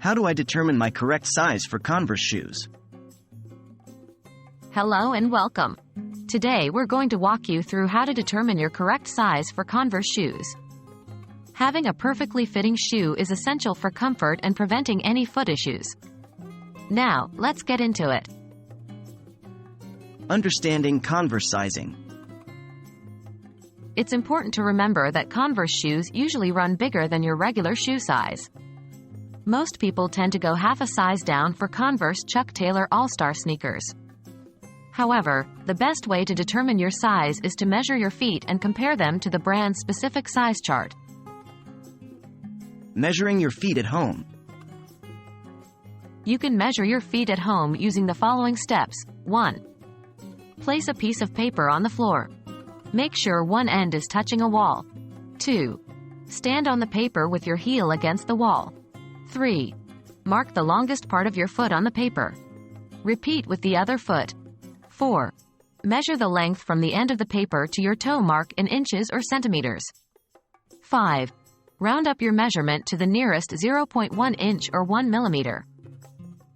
How do I determine my correct size for Converse shoes? Hello and welcome. Today we're going to walk you through how to determine your correct size for Converse shoes. Having a perfectly fitting shoe is essential for comfort and preventing any foot issues. Now, let's get into it. Understanding Converse sizing. It's important to remember that Converse shoes usually run bigger than your regular shoe size. Most people tend to go half a size down for Converse Chuck Taylor All-Star sneakers. However, the best way to determine your size is to measure your feet and compare them to the brand's specific size chart. Measuring your feet at home. You can measure your feet at home using the following steps. 1. Place a piece of paper on the floor. Make sure one end is touching a wall. 2. Stand on the paper with your heel against the wall. 3. Mark the longest part of your foot on the paper. Repeat with the other foot. 4. Measure the length from the end of the paper to your toe mark in inches or centimeters. 5. Round up your measurement to the nearest 0.1 inch or 1 millimeter.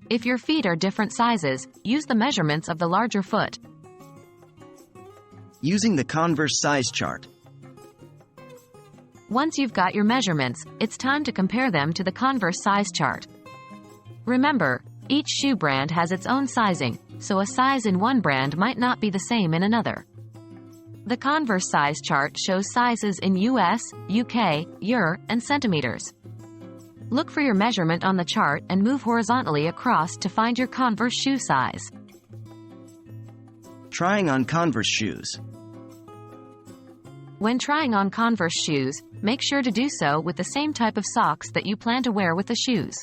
If your feet are different sizes, use the measurements of the larger foot. Using the Converse size chart. Once you've got your measurements, it's time to compare them to the Converse size chart. Remember, each shoe brand has its own sizing, so a size in one brand might not be the same in another. The Converse size chart shows sizes in US, UK, EUR, and centimeters. Look for your measurement on the chart and move horizontally across to find your Converse shoe size. Trying on Converse shoes. When trying on Converse shoes, make sure to do so with the same type of socks that you plan to wear with the shoes.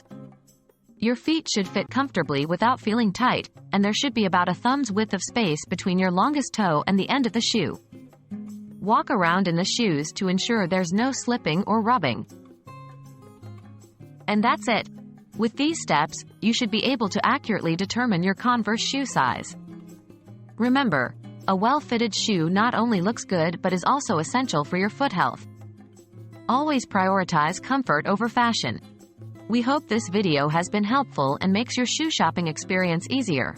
Your feet should fit comfortably without feeling tight, and there should be about a thumb's width of space between your longest toe and the end of the shoe. Walk around in the shoes to ensure there's no slipping or rubbing. And that's it. With these steps, you should be able to accurately determine your Converse shoe size. Remember, a well-fitted shoe not only looks good but is also essential for your foot health. Always prioritize comfort over fashion. We hope this video has been helpful and makes your shoe shopping experience easier.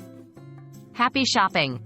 Happy shopping!